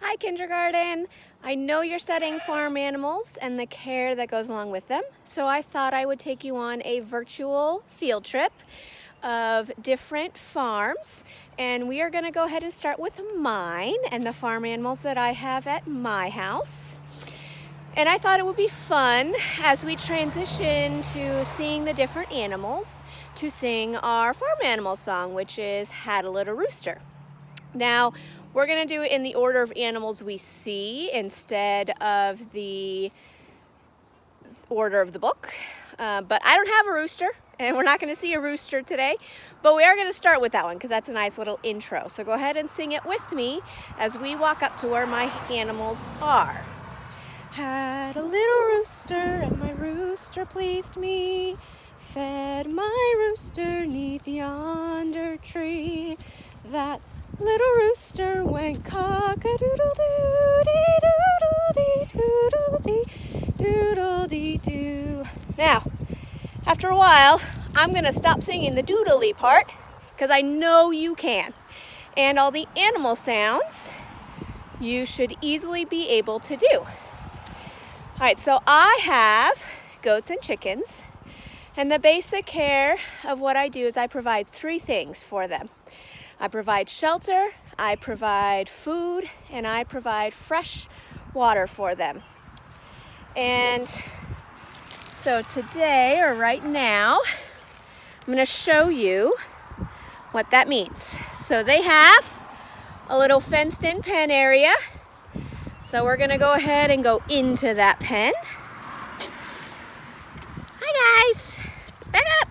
Hi, kindergarten. I know you're studying farm animals and the care that goes along with them, so I thought I would take you on a virtual field trip of different farms, and we are going to go ahead and start with mine and the farm animals that I have at my house. And I thought it would be fun as we transition to seeing the different animals to sing our farm animal song, which is Had a Little Rooster. Now, we're going to do it in the order of animals we see instead of the order of the book. But I don't have a rooster, and we're not going to see a rooster today. But we are going to start with that one because that's a nice little intro. So go ahead and sing it with me as we walk up to where my animals are. Had a little rooster, and my rooster pleased me. Fed my rooster 'neath yonder tree. That little rooster went cock-a-doodle-doo, dee-doodle-dee, doodle-dee-doo. Now, after a while, I'm going to stop singing the doodly part because I know you can. And all the animal sounds you should easily be able to do. All right, so I have goats and chickens, and the basic care of what I do is I provide three things for them. I provide shelter, I provide food, and I provide fresh water for them. And so today, or right now, I'm going to show you what that means. So they have a little fenced-in pen area. So we're going to go ahead and go into that pen. Hi guys, back up,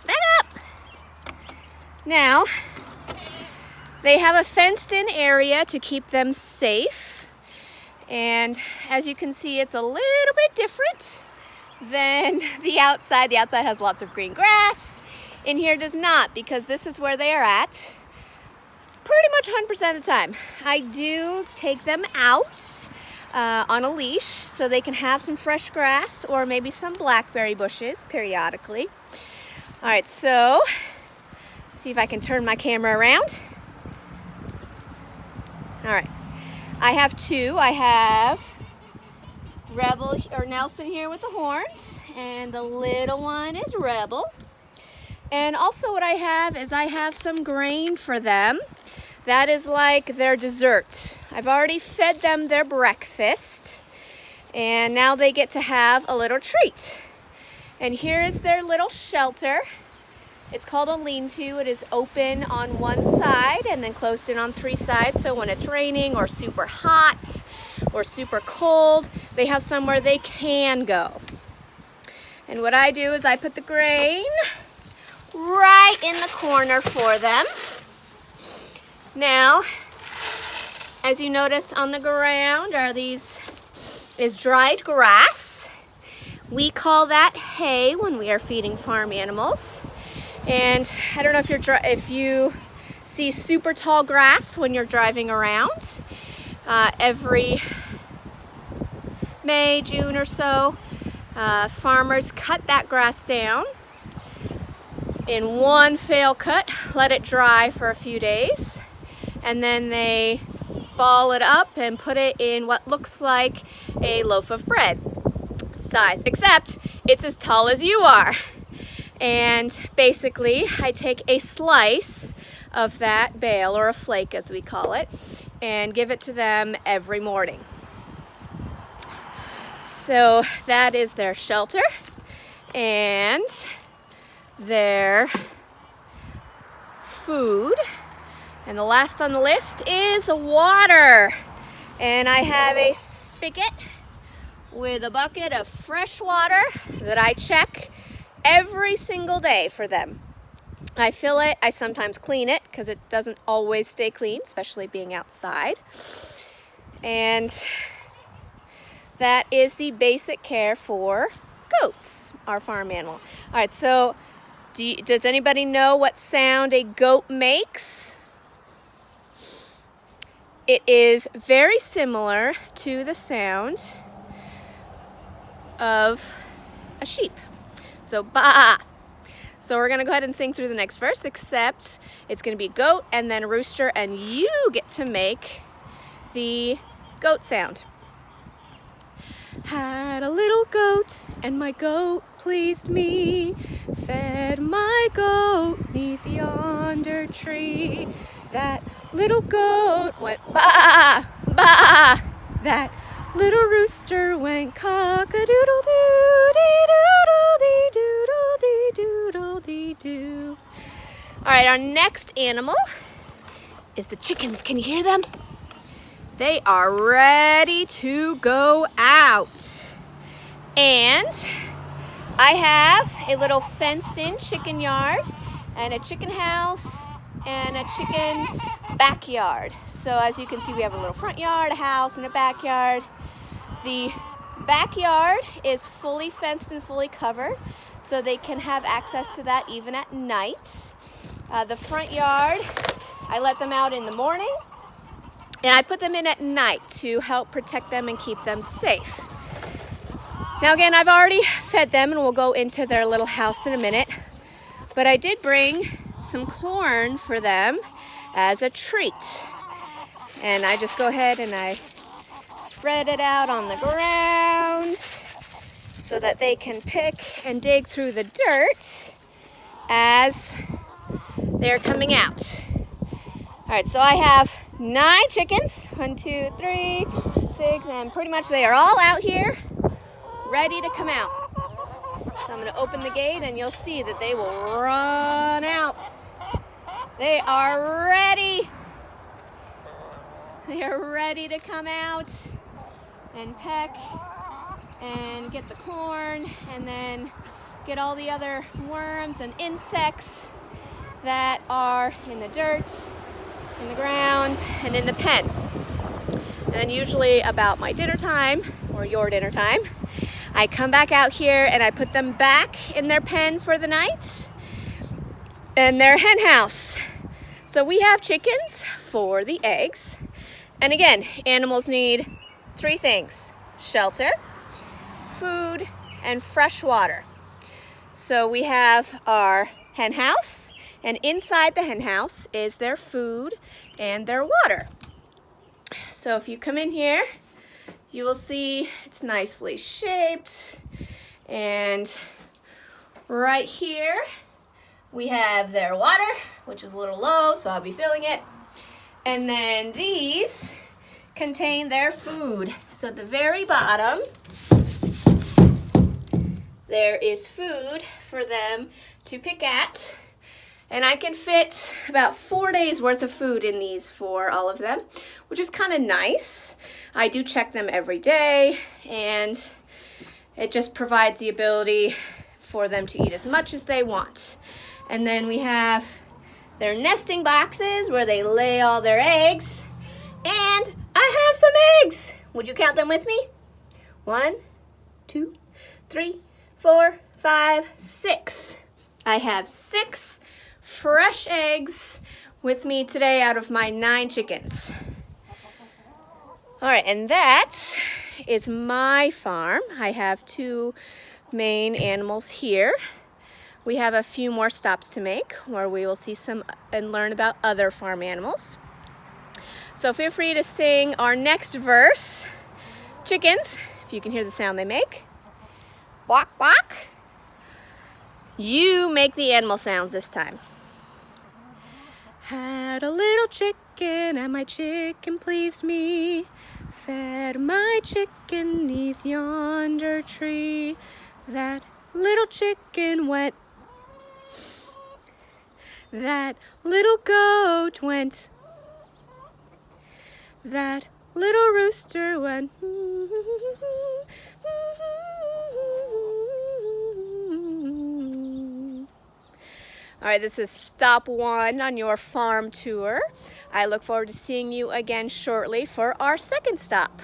back up. Now, they have a fenced-in area to keep them safe. And as you can see, it's a little bit different than the outside. The outside has lots of green grass. In here does not, because this is where they are at pretty much 100% of the time. I do take them out on a leash so they can have some fresh grass or maybe some blackberry bushes periodically. All right, so see if I can turn my camera around. All right, I have two. I have Rebel or Nelson here with the horns, and the little one is Rebel. And also what I have is I have some grain for them. That is like their dessert. I've already fed them their breakfast, and now they get to have a little treat. And here is their little shelter. It's called a lean-to. It is open on one side and then closed in on three sides. So when it's raining or super hot or super cold, they have somewhere they can go. And what I do is I put the grain right in the corner for them. Now, as you notice on the ground is dried grass. We call that hay when we are feeding farm animals. And I don't know if you see super tall grass when you're driving around. Every May, June or so, farmers cut that grass down in one fail cut, let it dry for a few days, and then they ball it up and put it in what looks like a loaf of bread size, except it's as tall as you are. And basically, I take a slice of that bale, or a flake as we call it, and give it to them every morning. So that is their shelter and their food. And the last on the list is water. And I have a spigot with a bucket of fresh water that I check every single day for them. I fill it, I sometimes clean it because it doesn't always stay clean, especially being outside. And that is the basic care for goats, our farm animal. All right, so does anybody know what sound a goat makes? It is very similar to the sound of a sheep. So, ba. So we're going to go ahead and sing through the next verse, except it's going to be goat and then rooster, and you get to make the goat sound. Had a little goat, and my goat pleased me. Fed my goat 'neath yonder tree. That little goat went baa, baa. That little rooster went cock-a-doodle-doo, dee-doodle-dee-doodle-dee-doodle-dee-doo. All right, our next animal is the chickens. Can you hear them? They are ready to go out. And I have a little fenced-in chicken yard and a chicken house and a chicken backyard. So as you can see, we have a little front yard, a house, and a backyard. The backyard is fully fenced and fully covered, so they can have access to that even at night. The front yard, I let them out in the morning, and I put them in at night to help protect them and keep them safe. Now again, I've already fed them and we'll go into their little house in a minute, but I did bring some corn for them as a treat. And I just go ahead and I spread it out on the ground so that they can pick and dig through the dirt as they're coming out. All right, so I have 9 chickens, 1, 2, 3, 6, and pretty much they are all out here ready to come out. So I'm going to open the gate and you'll see that they will run out. They are ready. They are ready to come out and peck and get the corn and then get all the other worms and insects that are in the dirt, in the ground, and in the pen. And then usually about my dinner time, or your dinner time, I come back out here and I put them back in their pen for the night and their hen house. So we have chickens for the eggs. And again, animals need 3 things: shelter, food, and fresh water. So we have our hen house, and inside the hen house is their food and their water. So if you come in here, you will see it's nicely shaped, and right here we have their water, which is a little low, so I'll be filling it. And then these contain their food. So at the very bottom, there is food for them to pick at. And I can fit about 4 days worth of food in these for all of them, which is kind of nice. I do check them every day, and it just provides the ability for them to eat as much as they want. And then we have their nesting boxes where they lay all their eggs. And I have some eggs. Would you count them with me? 1, 2, 3, 4, 5, 6. I have 6 fresh eggs with me today out of my 9 chickens. All right, and that is my farm. I have 2 main animals here. We have a few more stops to make where we will see some and learn about other farm animals. So feel free to sing our next verse, chickens, if you can hear the sound they make. Quack, quack. You make the animal sounds this time. Had a little chicken and my chicken pleased me. Fed my chicken 'neath yonder tree. That little chicken went. That little goat went. That little rooster went. All right, this is stop 1 on your farm tour. I look forward to seeing you again shortly for our second stop.